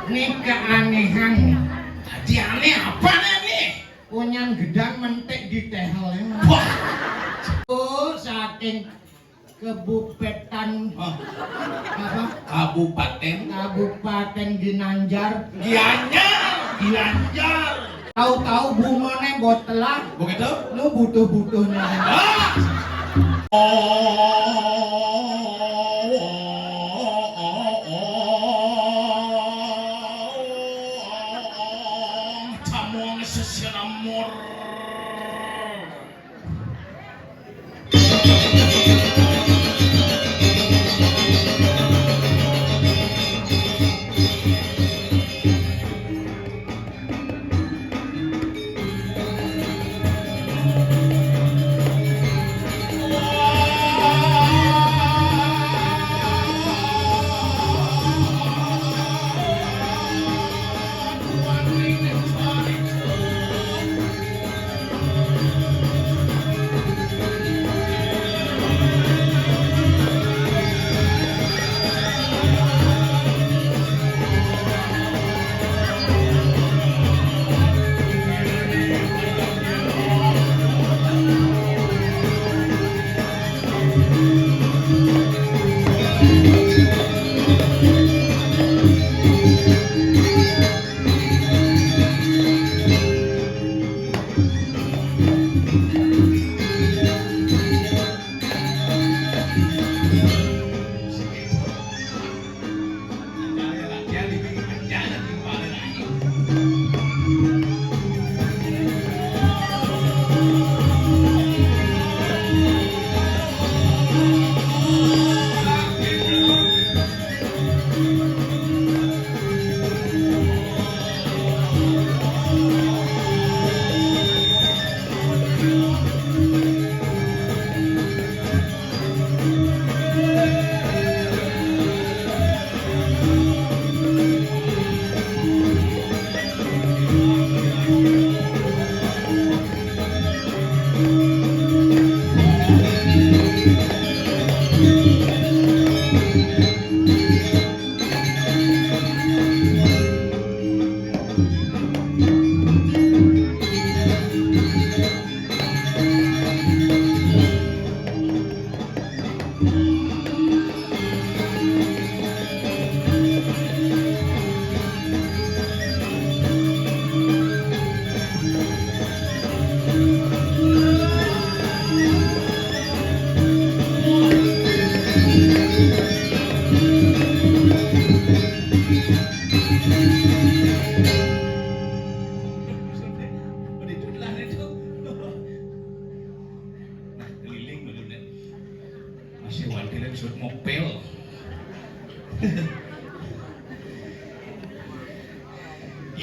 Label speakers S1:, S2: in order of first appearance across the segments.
S1: Ini keanehan.
S2: Tadi aneh apa nih?
S1: Kunyan gedang mentik di tehel.
S2: Wah.
S1: Oh, saking kebupetan apa? Kabupaten Ginanjar.
S2: Ginanjar.
S1: Tahu-tahu bungone botelah.
S2: Begitu?
S1: Lu butuh-butuhnya.
S2: Tamuang sesenamur.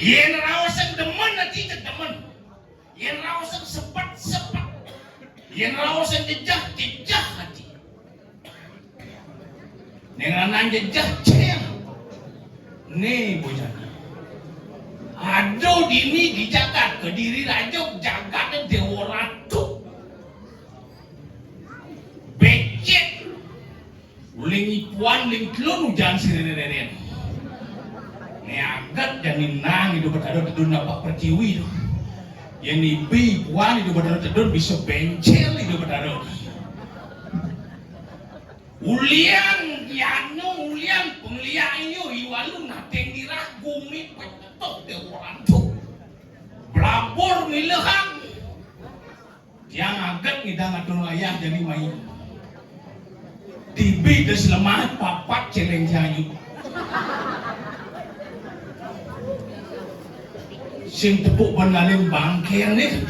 S2: Yen raosan demen nanti demen. Yen raosan sepat. Yen raosan jejak hati. Nenganan jejak ceng. Nih bocah. Aduh dini dijagat Kediri rajuk jagatnya Dewa Ratu. Becek. Uling ipuan ling klon ujan sirene-rene. Agat yang ninang itu berada di dunia Pak Pertiwi itu. Yang nibi puan itu berada di bisa bencel itu berada. Ulian penglian itu iwalu nateng diragumi petok Dewa Ratu. Blabur milehang. Yang agat ngidang adun ayah jadi main. Tibi des lemah papat celeng jayu. Sing tepuk benalin bangkeng nih.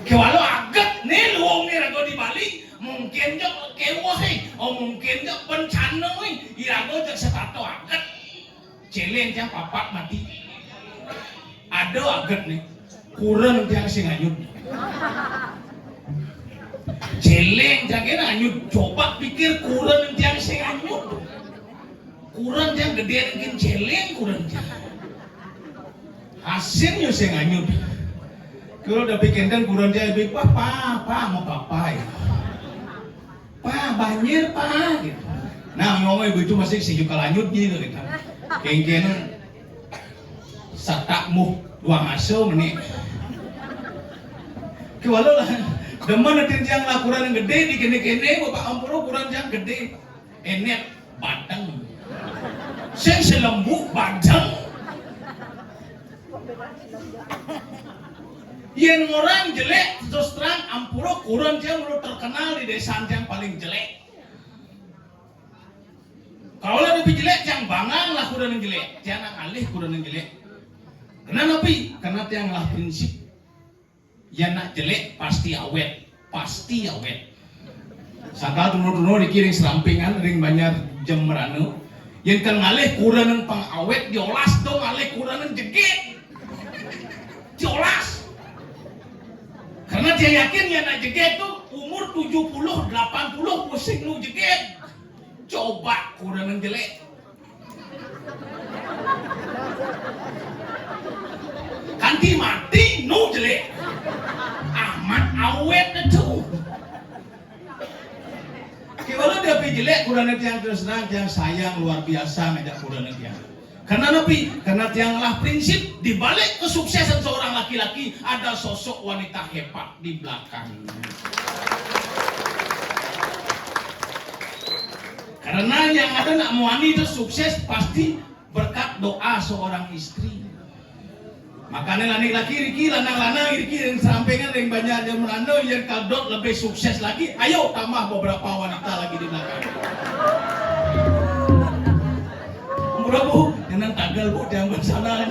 S2: Kewalo agat nih luang nih rago di Bali. Mungkin jok kewa sih. Mungkin jok bencana nih. Irago jok setato agat. Celeng yang papat mati. Ada agat nih. Kurang yang sing anyut. Celeng jangan anyut. Coba pikir kurang yang sing anyut. Kurang yang gede mungkin celeng kurang yang. Hasilnya saya nganyut. Kalau udah bikin kan kurang dia lebih apa mau papa ya. Pa banjir pa gitu. Nah ngomong ibu itu masih sejuk kalanyut gitu kita. Kengkenan satakmu dua ngaso meni. Kiwalo lah, demen nanti yang lakuran yang gede di kene-kene, bapak ampuro kurang yang gede, enet badang, sing selembut badang. Yang orang jelek terus terang ampuro kurang yang menurut terkenal di desa yang paling jelek. Kalau lebih jelek yang bangang lah kurang yang jelek, jangan alih kurang yang jelek. Kenapa? Karena tiang lah prinsip. Ya nak jelek pasti awet, pasti awet. Sangka tunur-tunur dikiring serampingan ring banyak jam meranu. Yang kan alih kurang yang pengawet diolas dong alih kurang yang jeget, diolas. Karena dia yakin ya nak jeget tuh umur 70, 80 pusing lu jeget. Coba kurang yang jelek. Kanti mati nu jelek. Amat awet itu. Kalau dia jelek kurang yang terus terang yang sayang luar biasa ngajak kurang yang. Karena Nabi, karena tianglah prinsip di balik kesuksesan seorang laki-laki ada sosok wanita hebat di belakang. Karena yang ada nak muani itu sukses pasti berkat doa seorang istri. Makanya laki riki, lanang riki yang sampingan yang banyak yang merana yang kadot lebih sukses lagi. Ayo tambah beberapa wanita lagi di belakang. Murah bu, jangan tagal bu, jangan bersana.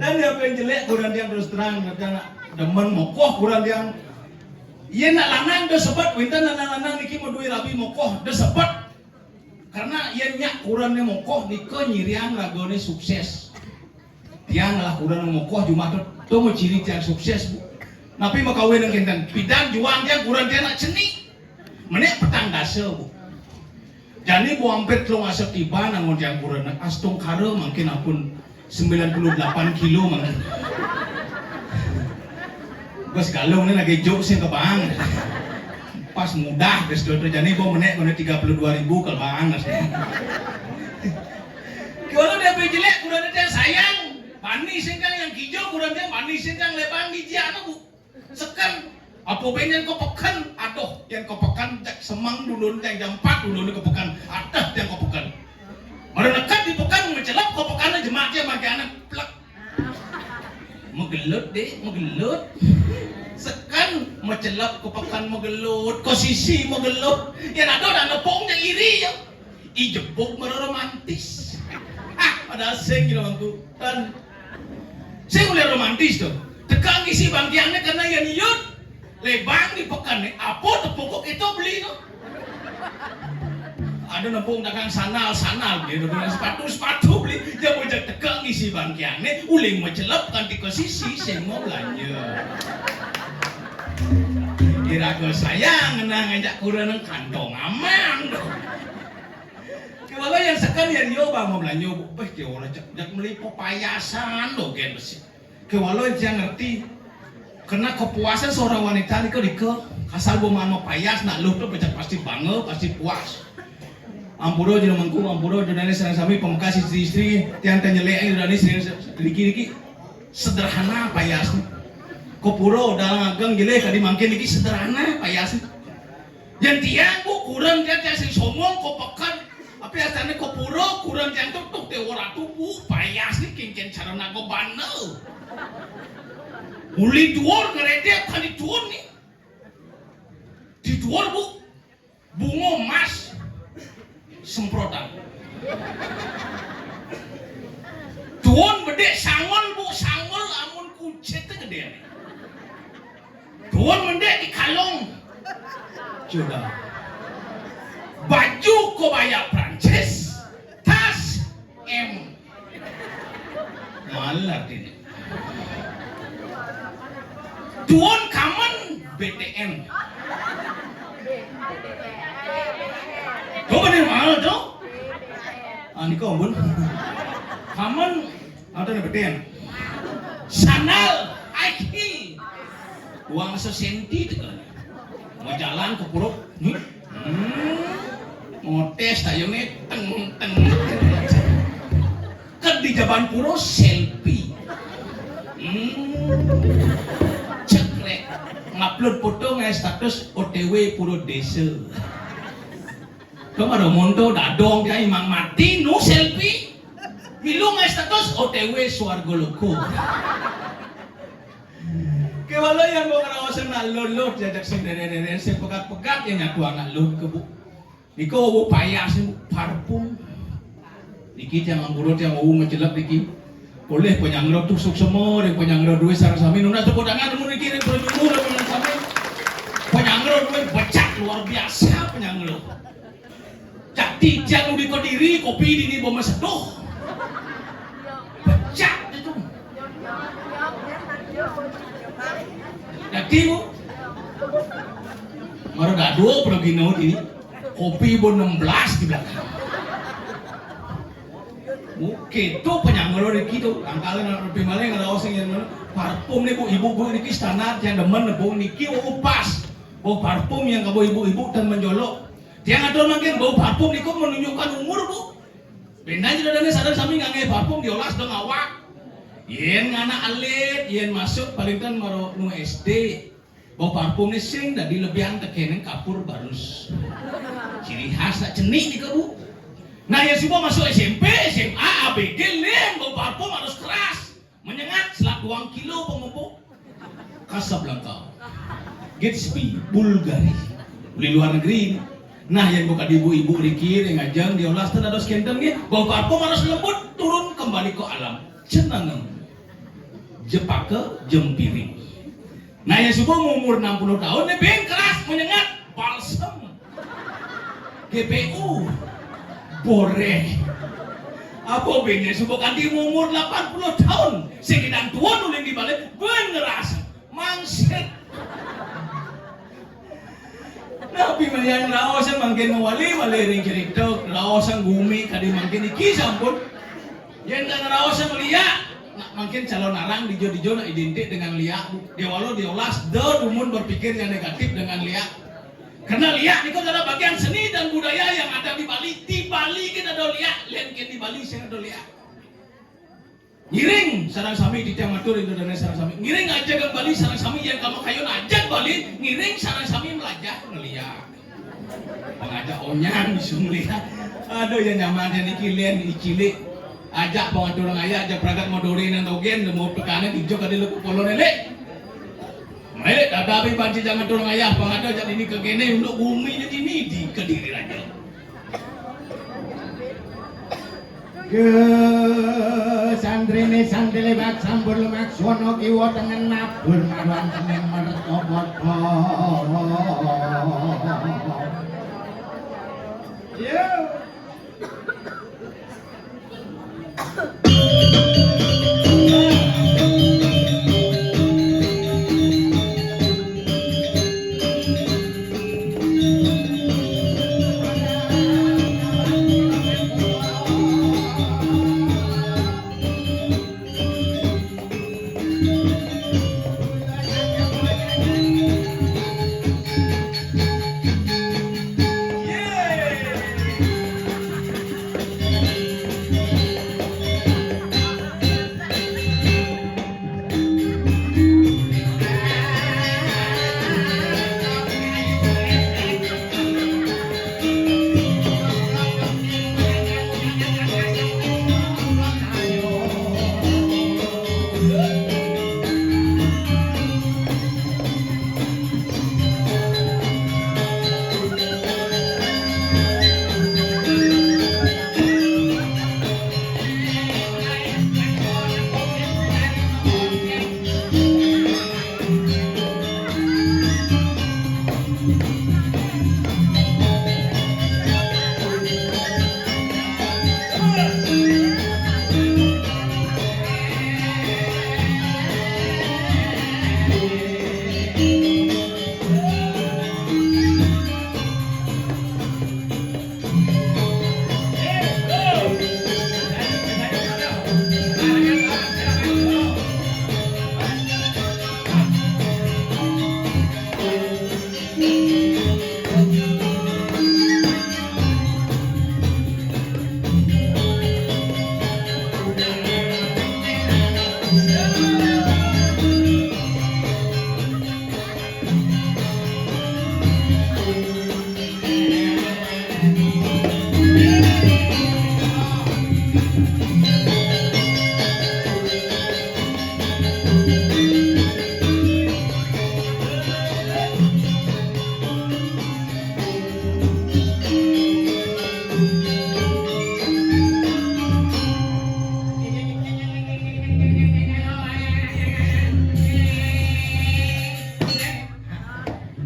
S2: Dan yang jelek kurang yang terus terang, karena demen mokoh kurang yang. Iya nak lanang dah sebab, wintan lanang niki mau duit rabi mokoh dah sebab. Karena iya nyak kurangnya mokoh niko nyirian lagone sukses. Tiang lah kurang mokoh cuma tu mau ciri tiang sukses bu. Tapi mau kawin yang kintan, bidang juang dia kurang dia nak ceni. Menek petang dasa bu. Jadi bu hampir kalau ngasih tiba namun yang kurang astung karo mungkin apun 98 kilo mungkin. Bos galung ni lagi jok sih kebang. Pas mudah guys tu jadi bu menek kena 32.000 kebang nas. Kalau dia jelek kurang dia sayang. Bani singkang yang hijau kurang dia bani singkang lebang hiji anak bu. Sekan apa pengen kepekan, aduh yang kepekan jak semang dulu yang jam 4 dulu ni kepekan, aduh yang kepekan. Mari nekat di pekan mencelap kepekan jemaatnya bagi anak plak. Megelut deh, megelut. Sekan mencelap kepekan megelut, posisi megelut. Yang ada dah nepongnya iri ya. Ijebuk meromantis. Padahal saya kira bangku dan saya mulai romantis tuh. Tegang isi bangkiannya karena yang yud. Lebang di pekan nih, apa tepungkok itu beli no? Ada nempung dagang sanal gitu dengan sepatu beli. Dia mau jadi tegang isi bangkiannya, uling mencelap ganti ke sisi, saya mau belanja. Kira-kira sayang ngajak kurang kantong aman dong. Kalau yang sekarang yang nyoba mau belanja, dia orang jak beli payasan loh kan besi. Kalau yang ngerti. Karena kepuasan seorang wanita ni kau asal mau payas nak lu tu macam pasti bangga, pasti puas. Ampuro jadi mangku, ampuro jadi ni serang sami pembekas istri tiang tanyelek ni jadi sedikit sederhana payas. Kopuro dalam ageng jelek kadi mangkin lagi sederhana payas. Yang tiang bu kurang dia sing somong kau pekan. Tapi asalnya kopuro kurang yang tu teoratu bu payas ni kincen cara nak kau bana. Uli duor ngeredek kan di duor nih. Di duor bu, bunga emas semprotan. Duor bedek sangol bu, sangol amun kucet gede nih. Duor bedek di kalung. Coba. Baju kebaya Prancis, tas M. Malah ini. Tuan kaman BTN. Kau bener mahal tuh? Ani kau bun. Kaman ada nih BTN. Sandal Aiki. Uang sesenti tuh. Mau jalan ke puruk. Mau tes tayo nih teng. Kedi di Jaban Puro selfie. Cekrek ngupload foto ngai status OTW Puro Desa. Kemana monto dadong dia imang mati nu selfie. Milu ngai status OTW Swarga Loko. Kewala yang gua ngerawasan nalulud jajak sing dere-dere sing pegat-pegat yang nyatu anak lud ke bu. Niko wo payah sing parfum. Niki jangan burut yang mau mencelak niki. Boleh penyangrot tusuk semua, yang penyangrot duwe sarang sami nuna tepuk tangan mun niki rek berjumur dengan sami. Penyangrot duwe becak luar biasa penyangrot. Cak tijang di Kodiri kopi di boma seduh. Becak itu. Jadi bu, maro dado progino ini kopi bon 16 di belakang. Oke, itu penyanggol di gitu. Angkalan lebih malah ngelawas yang mana parfum nih bu, ibu niki standar yang demen bu niki pas. Bau parfum yang kamu ibu-ibu dan menjolok. Dia ngatur makin bau parfum niku menunjukkan umur bu. Benda juga dari sadar sami ngangai parfum diolas dong awak. Yen ngana alit, yen masuk paling kan maro nu SD. Bau parfum nih sing dari lebihan tekenen kapur barus. Ciri khas tak cenik nih bu. Nah ya semua masuk SMP, SMA, ABG, lem bau parfum harus keras, menyengat selaku 2 kilo pengumpul. Casablanca, Gatsby, Bulgari, di luar negeri. Nah yang bukan ibu-ibu rikir yang ngajang diolas dan ada skenten nih, bau parfum harus lembut turun kembali ke alam. Cenangan, jepake jempiring. Nah yang semua umur 60 tahun nih ben keras, menyengat, balsam, GPU. Bore apa bener subukan di umur 80 tahun segidang tua nuling di balik beneras mangset nabi melihat laosan mangkin mawali ring cerita laosan gumi kadi mangkin iki sampun yang kan laosan melihat mungkin calon arang dijo na identik dengan liak dia walau diolas umun berpikir yang negatif dengan liak. Karena liak itu adalah bagian seni dan budaya yang ada di Bali. Di Bali kita ada liak, lain di Bali saya ada liak. Ngiring sarang sami di Tiamatur itu dan sarang sami. Ngiring aja ke Bali sarang sami yang kamu kayon ajak Bali, ngiring sarang sami melajah ngeliak. Pengajak onyang bisa melihat. Aduh yang nyaman yang ikilian icilik. Ajak pengatur orang ayah, ajak peragat modorin dan togen, mau pekanan hijau kali lu kolon lele. Mereka tapi panci jangan turun ayah pengada jadi ini kegene untuk bumi jadi ini di Kediri aja.
S1: Ke santri lebak sambur lemak suwono kiwo tengen nabur marwan tengen mertobot. Yo.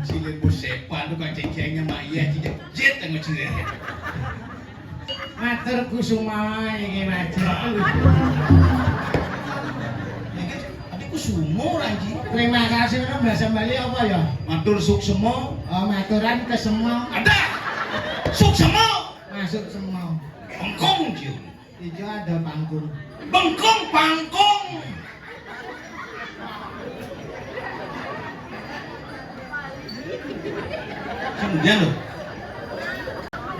S2: Silin busepan tuh kan cengkengnya mak iya tidak jet yang ngecilin.
S1: Matur kusuma iki matur.
S2: Adikku sumo lagi.
S1: Terima kasih orang bahasa Bali apa ya?
S2: Matur suksemo.
S1: Oh, maturan ke semua.
S2: Ada. Suksemo.
S1: Masuk semua.
S2: Bengkong Jiu.
S1: Hijau ada panggung.
S2: Bengkong pangkong. Kemudian loh.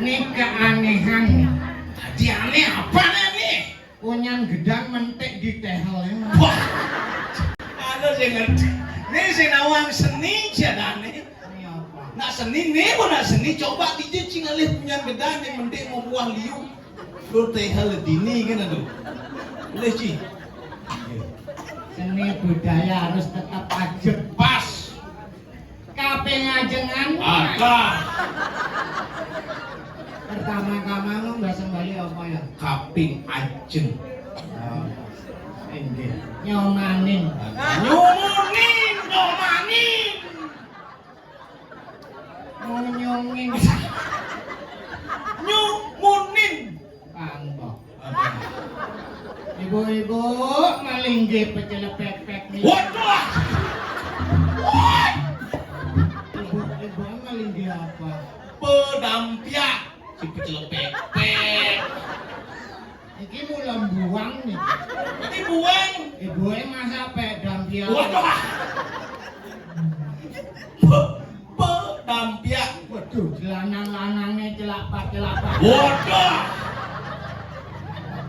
S1: Ini keanehan.
S2: Tadi aneh apa nih?
S1: Punyan gedang mentik di tehel.
S2: Wah. Ada sih ngerti. Nih sih nawang seni jadane.
S1: Ini apa?
S2: Nak seni nih mau nak seni coba dijecing alih punya gedang yang mentik mau buah liu. Lur tehel dini kan aduh. Boleh Ci.
S1: Seni budaya harus tetap ajeg.
S2: Pas.
S1: Kape ngajengan.
S2: Ada.
S1: Pertama-tama ngomong bahasa Bali apa ya?
S2: Kaping ajeng.
S1: Ini nyomanin.
S2: Nyumunin, nyomanin.
S1: Nyungin.
S2: Nyumunin.
S1: Pangkok. Ibu-ibu malinggi pecelepek-pek nih.
S2: Waduh. Woi.
S1: Ibu malinggi apa?
S2: Pedampiak. Si pecelepek-pek.
S1: Iki mulai buang nih.
S2: Ini buang.
S1: Ibu masa pedang dia.
S2: Waduh. Pedampiak.
S1: Waduh, lanang-lanangnya celapak-celapak.
S2: Waduh.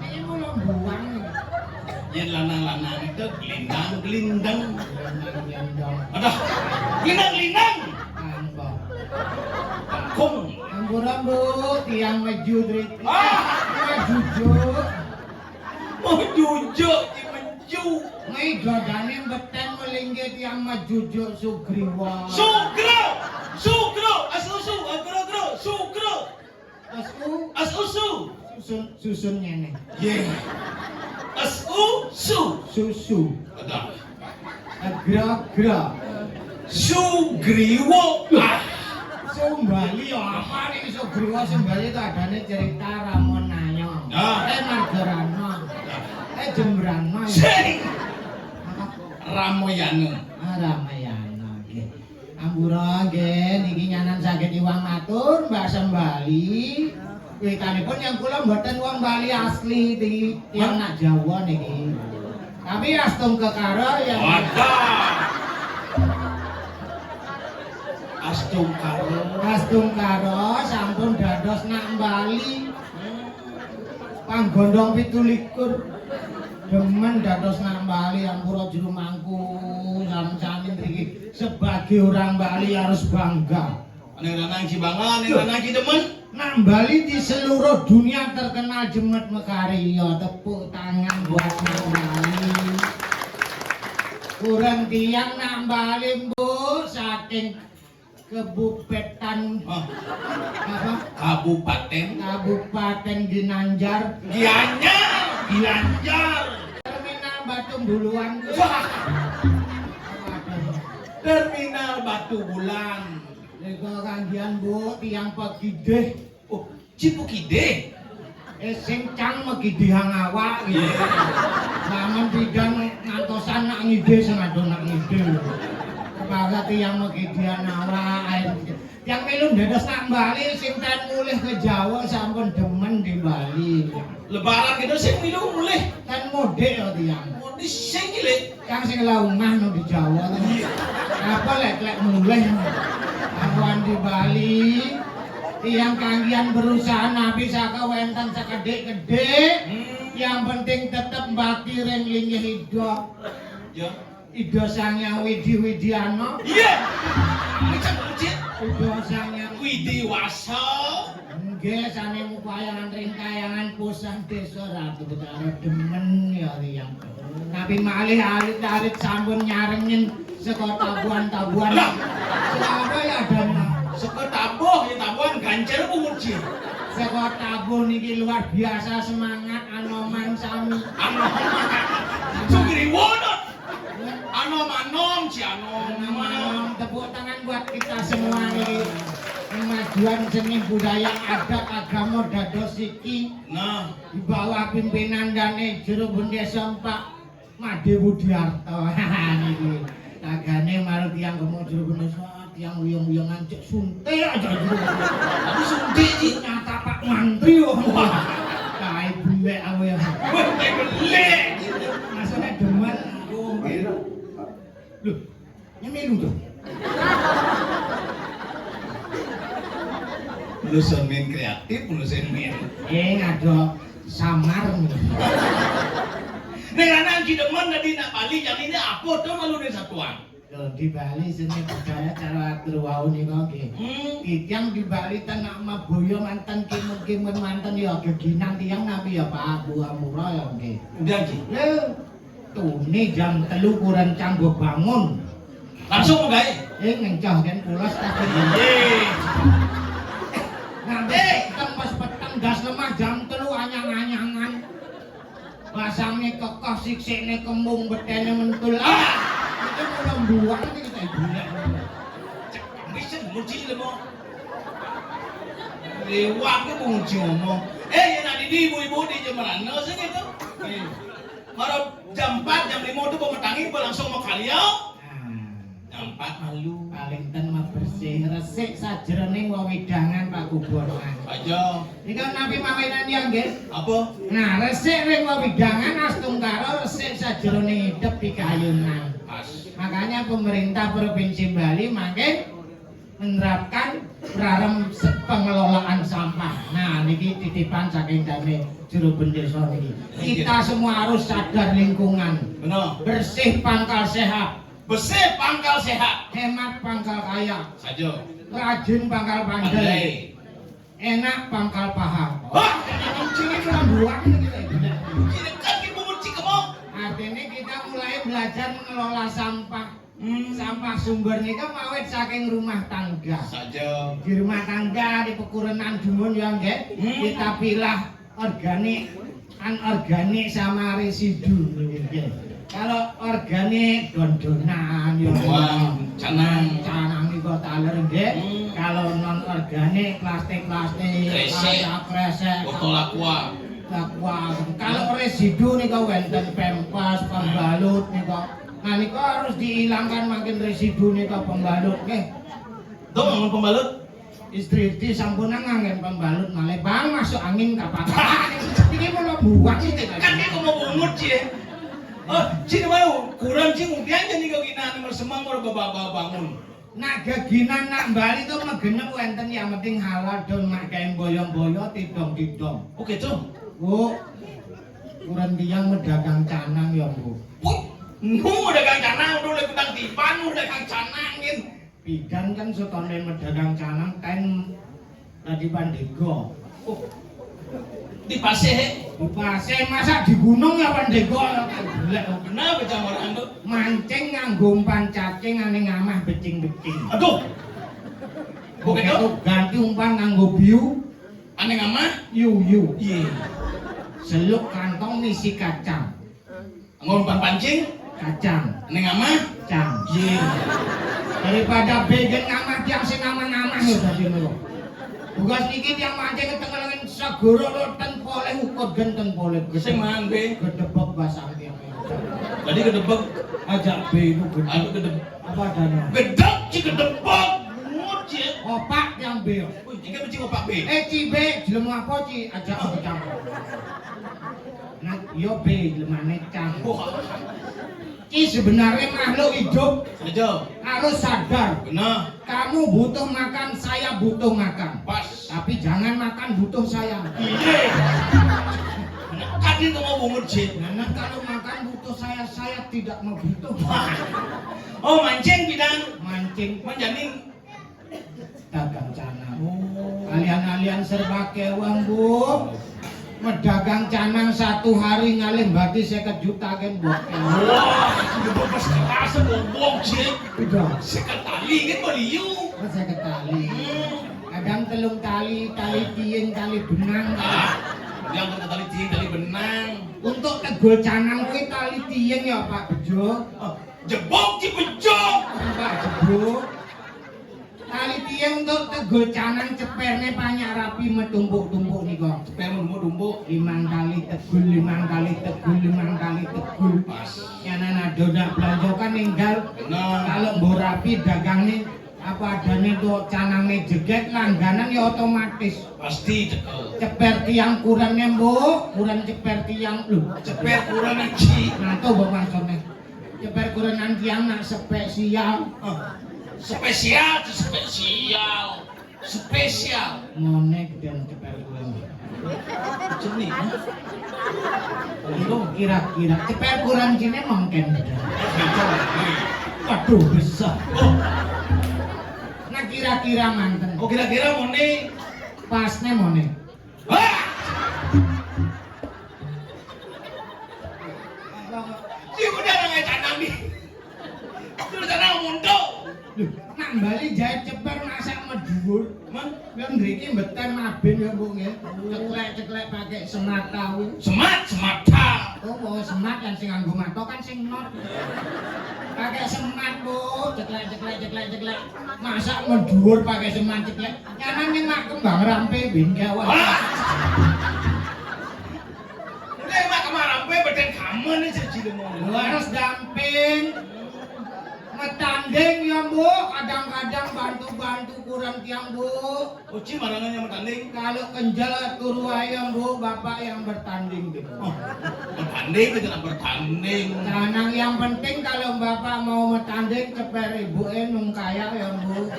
S1: Ini mulai buang nih.
S2: Yang lanang-lanang itu gelindang-gelindang.
S1: Gendong-gendong.
S2: Aduh. Gelindang-gelindang.
S1: Pangkok.
S2: Kong.
S1: Rambut-rambut yang maju drit. Jujuk.
S2: Oh jujuk di menju.
S1: Ngai godane beten melinggit yang majujuk Sugriwa.
S2: Sugro. Sugro. Asusu. Agro-agro. Sugro.
S1: Asu
S2: Asusu.
S1: susunnya nih.
S2: Yeah. Asusu.
S1: Susu.
S2: Ada.
S1: Agra-gra.
S2: Sugriwo.
S1: Sumbali apa nih Sugriwa Sumbali itu adanya cerita Ramonanya.
S2: Ah.
S1: Margarana. Jembrana.
S2: Sing. Ramoyano.
S1: Ramayana nggih. Ampura nggih niki nyanan saged iwang matur Mbak Sembali. Wiwitanipun yang kula mboten wong Bali asli iki tiyang nak Jawa niki. Tapi astung kekara yang
S2: Ada. Astungkaro.
S1: Astung karo sampun dados nak Bali. Panggondong 17 demen dados nak Bali ampura juru mangku sami-sami mriki sebagai orang Bali harus bangga.
S2: Ane lanang ki bangga, ane lanang ki demen.
S1: Nak Bali di seluruh dunia terkenal jemet mekarya. Tepuk tangan buat nak Bali. Kurang tiang nak Bali Bu saking Kebupetan apa? Kabupaten Ginanjar.
S2: Gianyar.
S1: Terminal Batu Buluan.
S2: Terminal Batu Bulan.
S1: Lega kandian Bu tiang pegideh.
S2: Oh, Cipukide.
S1: Sing cang megidih awak gitu. Namun bidan ngantosan nak ngide senado nak ngide. Maka tiang megidian awak yang melu dados nak Bali sing ten mulih ke Jawa sampun demen di Bali.
S2: Lebaran gitu sing milu mulih.
S1: Ten mudik ya tiang.
S2: Mudik sing gile.
S1: Kang sing laungah no di Jawa. Apa lek mulih. Awan di Bali. Tiang kanggian berusaha nabi saka wenten sakedhik-kedhik. Yang penting tetep mbaki ring linggih hidup.
S2: Ya.
S1: Ida Sanghyang Widi-Widiana.
S2: Iya. Macam ucit.
S1: Ida Sanghyang
S2: Widiwasa.
S1: Nggih sane mupayangan ringkayangan pusat desa Ratu Betara demen ya tiyang. Tapi malih alit-alit sampun nyarengin saka tabuhan-tabuhan. Apa ya dana?
S2: Saka tabuh ya tabuhan gancer apa murji?
S1: Saka tabuh niki luar biasa semangat anoman sami.
S2: Sugriwono. Anom si anom.
S1: Anoman tepuk tangan buat kita semua ini. Kemajuan seni budaya adat agama dados iki
S2: Nah,
S1: di bawah pimpinan Dane Juru Bendesa Pak Made Budiarto. Niki tagane marang tiyang gemuk Juru Bendesa tiyang uyung-uyungan cek suntik aja jero.
S2: tapi suntik sih.
S1: Nyata Pak Mantri yo. Kae blek aku ya.
S2: Wah, belek.
S1: Masane demen aku. Loh, nyemelu to.
S2: Lulusan main kreatif, lulusan main.
S1: Ngado samar.
S2: Nek anak kidemen tadi nak Bali jadi ini apa tuh malu di satuan.
S1: Kalau di Bali seni budaya cara atur wau nika nggih. Tiyang di Bali tengah maboyo mantan kimun-kimun mantan ya geginan tiyang nabi ya Pak Abu Amura ya nggih.
S2: Udah Ki.
S1: Lho, tune jam 3 kurang canggo bangun.
S2: Langsung mau gawe.
S1: Ngencah kan pulas tadi.
S2: Yeay.
S1: Nanti pas peteng gas lemah jam 3 anyang-anyangan. Basange kekeh siksikne kembung betene mentul. Itu mulai buang iki kita golek.
S2: Cek bisa muji le mo. Lewat ke muji ngomong. Ya nanti di ibu-ibu di Jemberana sini tuh. Marah jam 4 jam 5 tuh pemetangi langsung mau kaliau. Jam 4 malu.
S1: Paling ten mah bersih resik sajroning wewidangan Pak Kubonan.
S2: Aja.
S1: Iki kan nabi mawinan ya nggih.
S2: Apa?
S1: Nah, resik ring wewidangan astung karo resik sajroning hidup di kayunan.
S2: Pas.
S1: Makanya pemerintah Provinsi Bali makin menerapkan prarem pengelolaan sampah. Nah, niki titipan saking Dane Juru Bendesa niki. Kita semua harus sadar lingkungan.
S2: Benar.
S1: Bersih pangkal sehat.
S2: Bersih pangkal sehat.
S1: Hemat pangkal kaya,
S2: Saja.
S1: rajin pangkal pandai, enak pangkal paham.
S2: Wah,
S1: Ciri kelambuan kita.
S2: ini kan ibu muji kamu.
S1: Artinya kita mulai belajar mengelola sampah. Sampah sumber ini kan mawet saking rumah tangga.
S2: Saja.
S1: Di rumah tangga di pekurenan dumun ya nggih. Kita pilah organik, anorganik sama residu nggih. Kalau organik dondonan ya
S2: Wah, canang.
S1: canang niku taler nggih. Kalau non organik plastik-plastik,
S2: Kresek.
S1: kresek,
S2: Botol aqua.
S1: aqua. Kalau residu niku wonten pempas, pembalut niku. Nah niku harus dihilangkan makin residu niku pembalut nggih.
S2: Tuh ngomong pembalut.
S1: Istri sampun nganggen pembalut malah bang masuk angin kapan. Iki mau buang iki
S2: Kan dia mau bungut sih. Oh, sini mau kurang sih mungkin aja nih kau kina nomor semang mau bapak bangun.
S1: Nak geginan nak Bali tuh megenep wonten yang penting halal don makain boyong-boyo tidong-tidong.
S2: Oh gitu.
S1: Bu, kurang tiyang medagang canang ya bu.
S2: Udah kang canang, udah kang tipan, udah kang canangin.
S1: Bidan kan setone medagang canang kan tadi Pandego.
S2: Oh, di paseh.
S1: Di pasir masa di gunung ya Pandego ya kan golek.
S2: Kenapa jamur ando?
S1: Mancing nganggo umpan cacing ane ngamah becing-becing.
S2: Aduh.
S1: Oke itu ganti umpan nganggo biu,
S2: Aneh ngama?
S1: yu.
S2: Iya.
S1: Seluk kantong misi kacang.
S2: Ngomong pancing?
S1: Kacang,
S2: Aneh ngama?
S1: kacang.
S2: Iya.
S1: Daripada begen ngamah tiang sing ngamah-ngamah ya dadi ngono. Tugas niki tiang mancing ketengelengen segoro roten poleh ukut genteng poleh
S2: Sing mang be.
S1: gedebek basah tiang.
S2: Tadi kedebek.
S1: Ajak be itu
S2: Aku
S1: gedebek.
S2: kedebek.
S1: Apa adanya?
S2: Gedek ci kedebek. Mut ci.
S1: Opak yang be.
S2: Wih, jika benci opak be.
S1: Cibe jelem apa ci ajak aku campur. Nah, yo be jelemane campur.
S2: Wah,
S1: Ki sebenarnya makhluk hidup
S2: saja.
S1: harus sadar.
S2: Benar.
S1: Kamu butuh makan, saya butuh makan.
S2: Pas.
S1: Tapi jangan makan butuh saya.
S2: Iya. Kan itu mau bungut sih.
S1: Karena kalau makan butuh saya tidak mau butuh.
S2: Oh, mancing bidang.
S1: Mancing
S2: Menjamin.
S1: dagang canang. Kalian-kalian serba kewang, Bu. Medagang canang 1 hari ngalih berarti 50 juta kan buat kewang.
S2: Wah, sudah berbes kerasa bombong cik.
S1: Udah.
S2: Sekali kan beliau.
S1: Saya ketali. Kadang telung tali, tali tiing, tali benang.
S2: Yang tali tiing, tali benang.
S1: Untuk tegol canang kuwi tali tiing ya Pak Bejo.
S2: Jebok Cibejok.
S1: Pak Bejo. Tali tiing untuk tegol canang ceperne banyak rapi metumpuk-tumpuk niku.
S2: Ceper menumbuk-tumbuk.
S1: 5 kali tegul, 5 kali tegul, 5 kali tegul.
S2: Pas.
S1: Yang ada nak belanja kan ninggal.
S2: Benar.
S1: Kalau mbok rapi dagangnya apa adanya tuh canangnya jeget langganan ya otomatis.
S2: Pasti cekel.
S1: Ceper tiang kurangnya mbok, kurang ceper tiang lu.
S2: Ceper kurang iki.
S1: Nah tuh mbok maksudnya. Ceper kurangan tiang nak spesial.
S2: Spesial, spesial. Spesial.
S1: Monek dan ceper kurang.
S2: Jenis.
S1: Itu kira-kira ceper kurang sini mungkin. Waduh besar. Nah kira-kira manten.
S2: Oh kira-kira mone.
S1: Pasnya monek.
S2: Wah! Dia udah nggak canang nih. Udah canang mundur.
S1: Loh, nak bali jahit ceper masak medhuwur.
S2: Man,
S1: Yang ngriki mbeten maben ya Bu nggih. Ceklek-ceklek pakai semat tahu.
S2: semat, semata.
S1: Oh, semat yang sing nganggo mato kan sing not. Pakai semat Bu, ceklek. Masak medhuwur pakai semat ceklek. Nyanan ning mak kembang rampe bingga wae.
S2: Wah! Udah mak kemarin gue beten kamu nih jadi
S1: Lu harus damping. Ngetanding ya Bu, kadang-kadang bantu-bantu kurang tiang Bu.
S2: Uci marangan yang bertanding.
S1: Kalau kenjal turu ayam Bu, bapak yang bertanding gitu.
S2: Oh, bertanding itu jangan bertanding.
S1: Canang yang penting kalau bapak mau bertanding ceper ibu nung kaya ya Bu.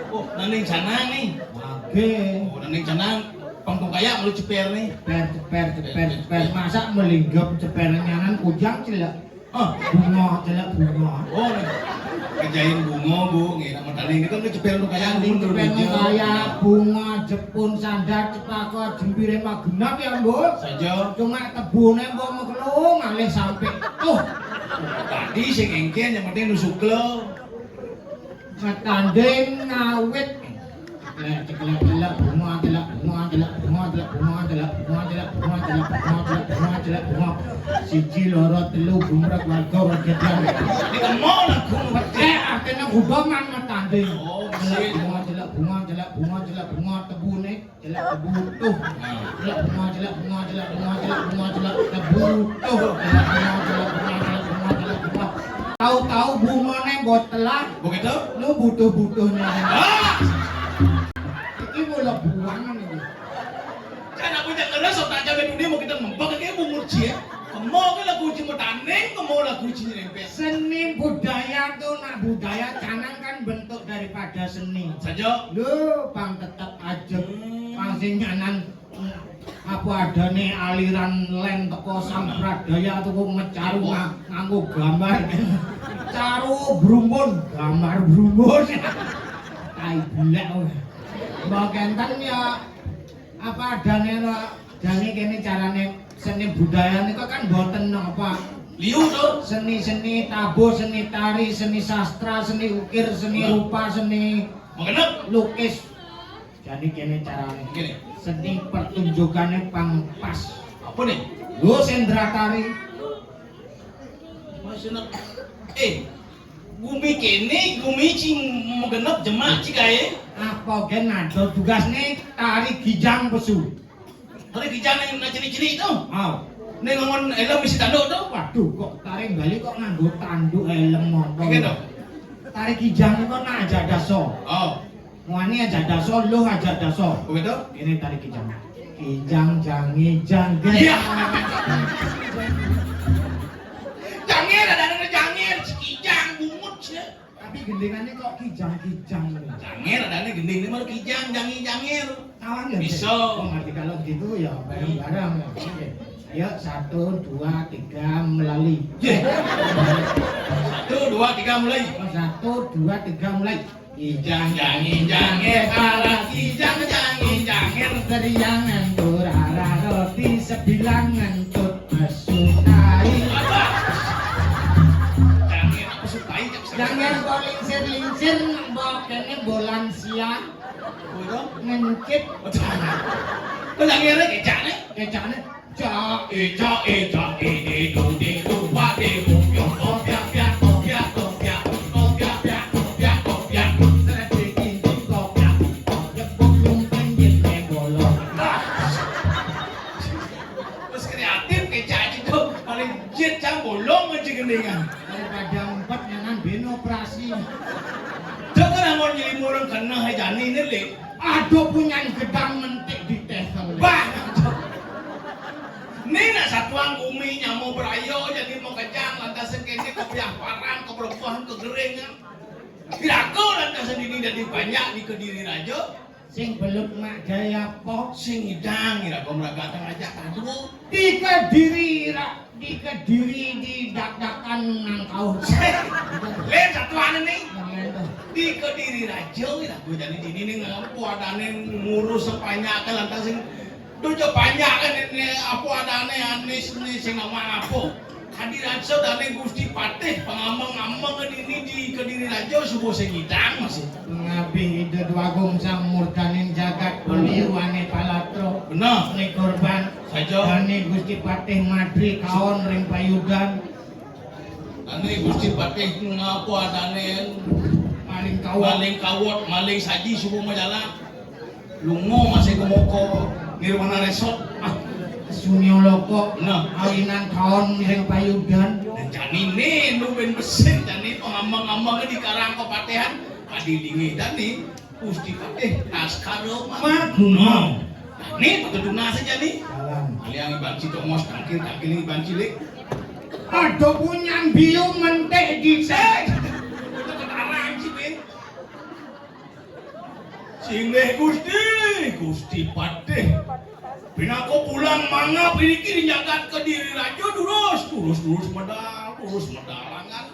S2: Oh, nanding canang nih.
S1: Oke.
S2: Oh, nanding canang. Pangkong kaya lu ceper nih.
S1: Ceper. Masa melinggap ceper nyanan kujang celak.
S2: Oh,
S1: Bunga celak bunga.
S2: oh nih. Kerjain bunga Bu, ngira bertanding itu lu ceper lu kaya
S1: Canting
S2: mundur
S1: ceper
S2: aja.
S1: kaya bunga jepun sandar cepaka jembire magenap ya Bu.
S2: Saja.
S1: Cuma tebune mbok meklung ngalih sampai tuh.
S2: Tadi sing engken yang penting nusuk lo.
S1: Ngetanding ngawit ceklek bunga siji loro telu gumrek warga wegedan
S2: Ini kan mau aku
S1: pete artinya hubungan ngetanding
S2: Oh, mesin.
S1: bunga tebune celak tebu tuh celak bunga tebu tuh tahu-tahu bungane mbok telah
S2: Begitu?
S1: lu butuh-butuhnya
S2: Ah!
S1: iki mulai buangan ini
S2: Kan aku jangan keras sok tak jaga dunia mau kita ngembang kayak mau murci ya. Kemo kan lagu uji mau tanding, kemo lagu uji nyerempet.
S1: seni budaya tuh nak budaya canang kan bentuk daripada seni
S2: Saja.
S1: lu bang tetap aja bang sing nyanan apa adane aliran lem teko sampradaya tuku mecaru nganggo gambar caru brumun gambar brumun tai bulek mbok kenten ya apa adane jane kene carane seni budaya niku kan mboten napa
S2: Liu tuh.
S1: seni tabuh seni tari seni sastra seni ukir seni rupa seni
S2: Mau kenap?
S1: lukis jadi kene carane
S2: Gini.
S1: seni pertunjukannya pang pas
S2: Apa nih?
S1: lu sendra tari
S2: Masih nak. Gumi kene, gumi cing mau kenap jemaah cikaye.
S1: apa gen ada tugasnya tari gijang pesu
S2: Hari kijang yang nak ciri-ciri itu.
S1: oh
S2: Nih ngomong elem mesti tanduk tuh.
S1: waduh kok tari bali kok nganggo tanduk helm apa
S2: Gitu.
S1: tari gijang itu nak aja daso
S2: Oh,
S1: wani aja daso lu aja daso
S2: begitu?
S1: ini tari kijang kijang
S2: Iya. Jangir ada jangir, kijang bungut sih.
S1: tapi gendingannya kok kijang
S2: Jangir ada gending ini malu kijang, jangir.
S1: kawan ya
S2: Bisa.
S1: oh ngerti kalau gitu ya bareng-bareng oke ayo 1 2 3 melalui
S2: 1, 2, 3 mulai.
S1: 1 2 3 mulai Ijang
S2: Injang para kijang
S1: Teriangan turara roti sebilangan tut asutai.
S2: Jangan apa sukai
S1: Jangan kau lingsir mbok kene bolan siang ngencit
S2: Kau jangan kecane
S1: kecane
S2: do wa de bu yo opya pya opya opya opya pya opya opya
S1: strategi kopya jebuk lumping jene bolong.
S2: terus kreatif kecak itu paling jet cang bolong aja gendingan
S1: Daripada empat dengan beno operasi.
S2: jangan amon nyeli murung kena hai jani ni le
S1: Aduh punya gedang mentik di tehel.
S2: bah ni nak satuan umi nyamu berayo jadi mau kejang lantasan kene kopiah parang keperempuan kegeringan kiraku lantasan ini jadi banyak di Kediri Raja
S1: Sing belut mak jaya pok.
S2: sing idang kira kau meragatan aja aduh
S1: Di Kediri di dak-dakan nang kau.
S2: Len satuan ini di Kediri Raja kira gue jadi di ini ngapu adane ngurus sepanjang kan lantasan Dojo banyak kan ini apa adane anis ini sing nama apa Hadir Raja dane Gusti Patih pengambang-ambang ini di Kediri Raja subuh sing idang masih
S1: Ngabi ide agung sang murdaning jagat peliwane palatro.
S2: benar
S1: Ni korban
S2: saja
S1: Dani Gusti Patih Madri kaon ring payudan
S2: ane Gusti Patih ngapa adane
S1: maling kawat
S2: maling kawot maling saji subuh majalah lungo masih kemoko Nirwana Resort
S1: Sunyo loko
S2: nah
S1: awinan kaon ring payudan
S2: dan jani nih lu ben mesin jani pengambang-ambang di Karang Kepatehan adilingi dani Gusti Patih naskaro
S1: Maguna.
S2: nih pageduna saja nih
S1: Salam.
S2: aliang iban si Tomos tangkil iban cilik
S1: Aduh punya biung mentek di
S2: itu ketarang sih Ben Singgih Gusti Patih Pinako pulang mangap ini kini jagat Kediri Raja terus medal langan